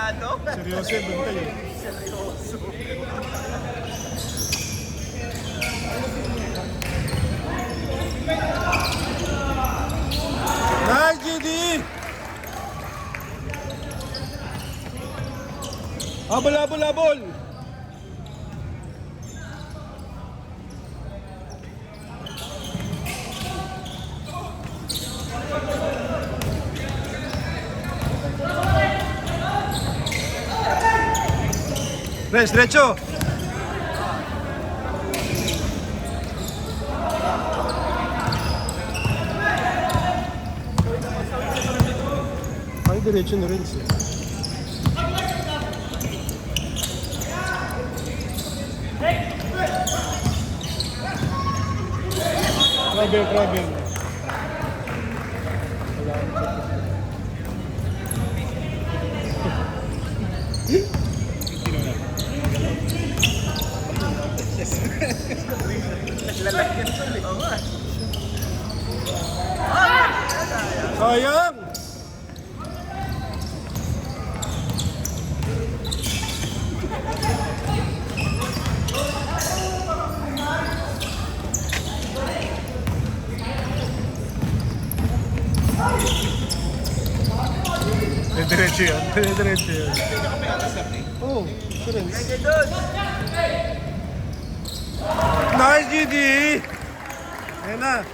Seryoso yung bantay eh. Nice, GD! Habol, habol, habol! Res, derecho! Ay, diretso na rin siya. Travel. Sayang! Diretso yan. Diretso yan. Oo, insurance. Nice, GD! Ayan na.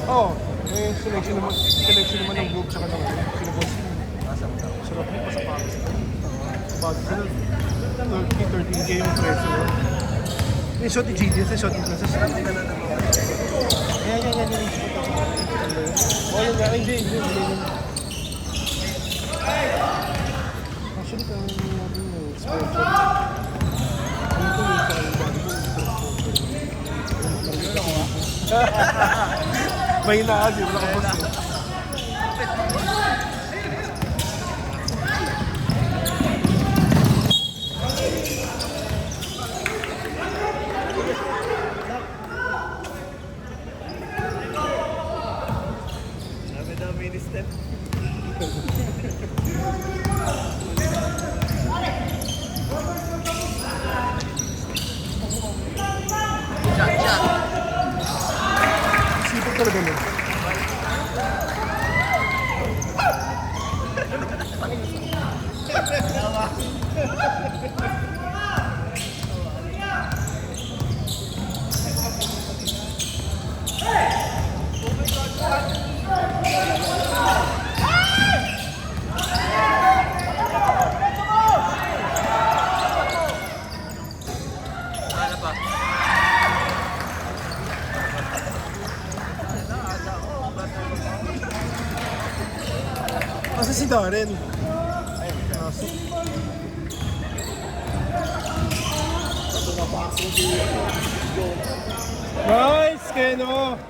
Oh, may selection naman ng group sa kanila. Sila boss. Sarap mo pa sa pagos. About 13K yung presyo. Yung shot ni GD, yung shot ni Princess. Yan. Oh, yun nga, hindi. Actually, kung natin yung sponsor. May hinaan yun, wala ka boss yun. Dami-dami ni Steph. Sipag talaga mo. Asa si Darren? Nice, Keno!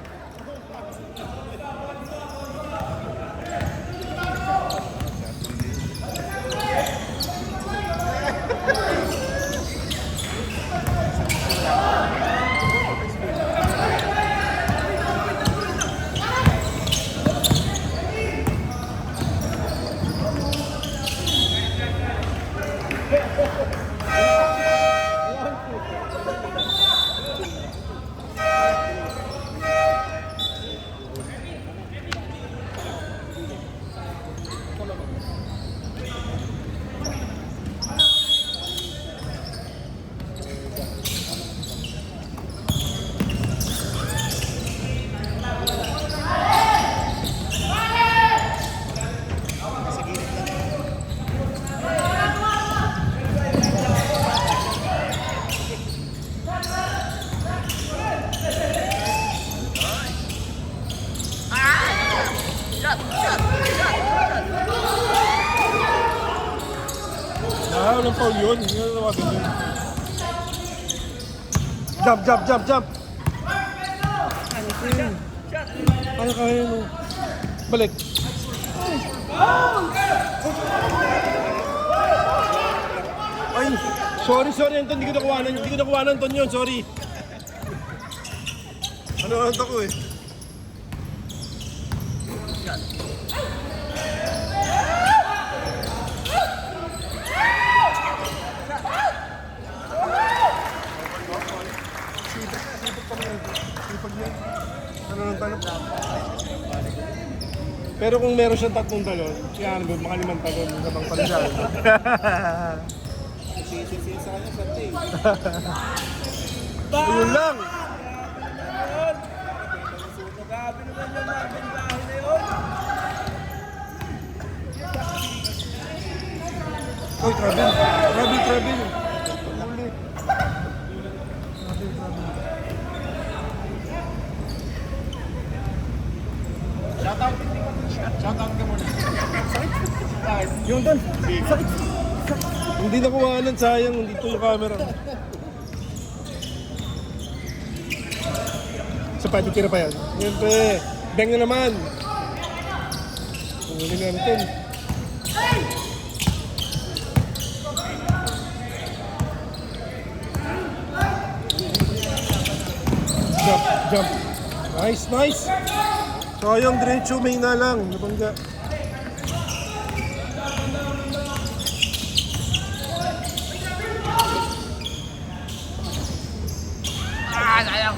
ng foul yun. Hindi na nawagan yun. Jump! Kaya no. Balik. Ay, sorry Anton, hindi ko nakuha Anton yun, sorry. Ano ko eh. Pero kung meron siyang 3 talon, yan, baka 5 talon, sabang pala siya. Sisi sa kanya, sante. Yun lang! Grabe naman yung namin bahay na yun. Uy, travel! Ulit. Shoutout ka muna. Yung doon. Sakit. Hindi nakuhanan, sayang. Hindi ito yung camera. Sa pati, tira pa yan. Yan pa eh. Bang na naman. Huli na natin. Jump. Nice. Sayang, diretso, may na lang. Nabangga. Sayang.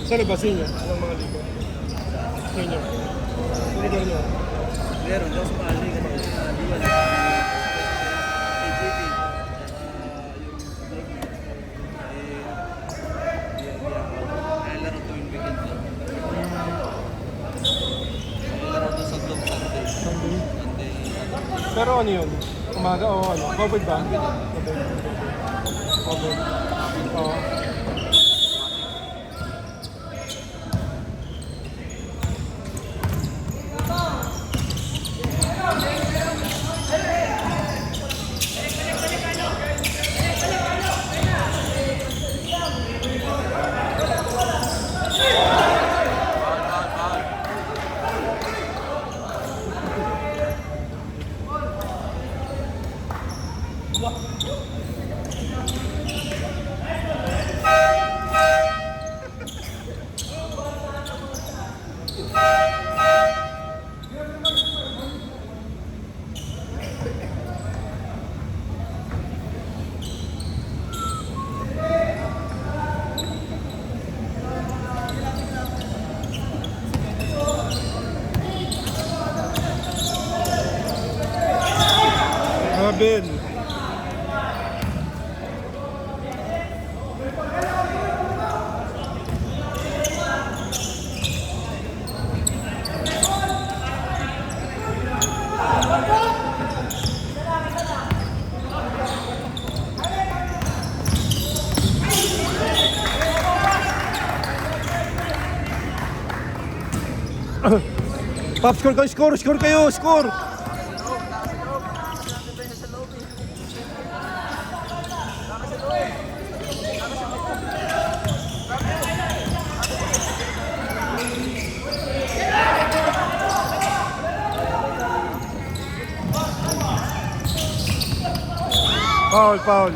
Sa labasin niyo, ang mga liga. Sa inyo. Sa liga niyo. Meron daw sa mali ka mga liwan. Laro tuwing weekend lang. Laro na sa vlog Sunday. Pero ano yun? Umaga o ano? Covered ba? Covered. Oo. 11. Pop, score kayo, score kayo, score! Foul.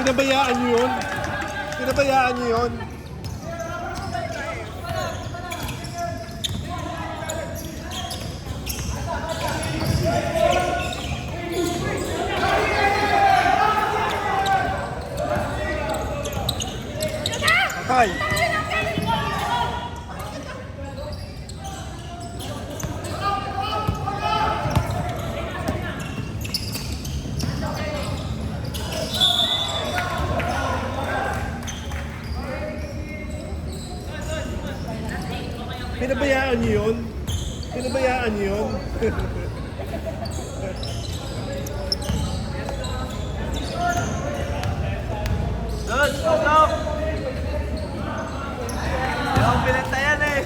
Pinabayaan niyo yun? Pinabayaan niyo yun? Patay! Pinabayaan niyo yun? Pinabayaan niyo yun? Good, stop! Yung pinantayan eh.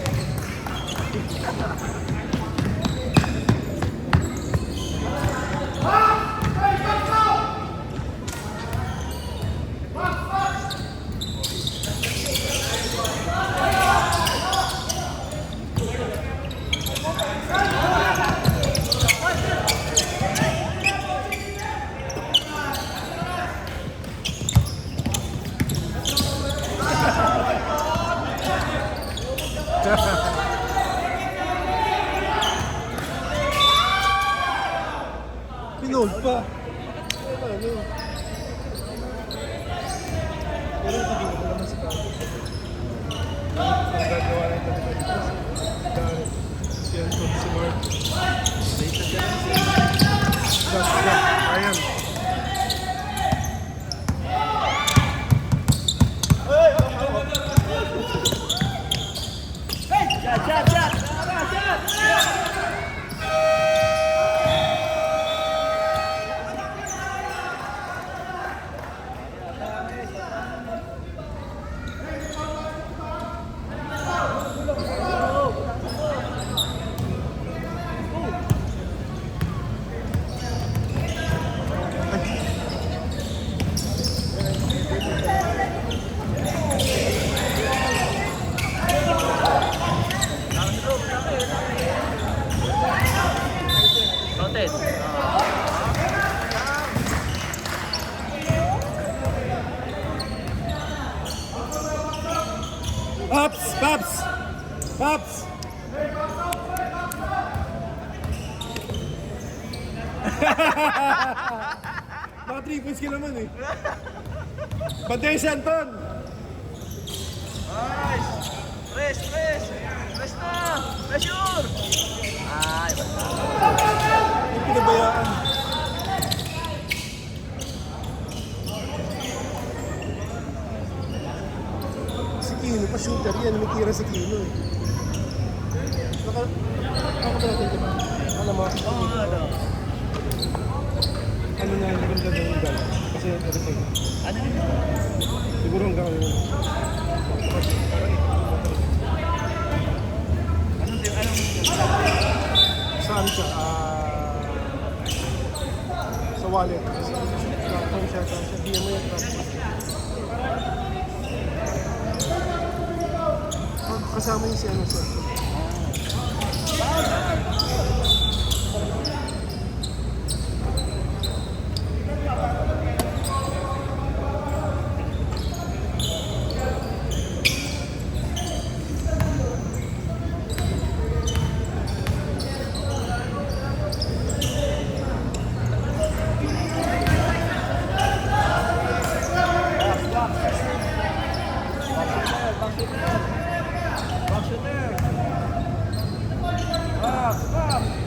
Pinold pa. Ano? Pero hindi ko naman si Paco. Ang gagawa ng talaga dito. Si Anton, si Mark. Ayan. Counted. Pops! Mga 3 points ka naman eh. Bantay si Anton! Nice! Press na! Pressure! Ay, basta. Yung pinabayaan. Si Kino pa shooter yan. May tira si Kino eh. Ako pa natin diba? Alam mo? Oo nga daw. Ano na yung ganda ng igal? Kasi everything. Ano yun? Siguro hanggang ano yun. Saan siya? Sa wallet. ata sa DMA yung practice. Kasama yung si ano sir. Back shooter. Back.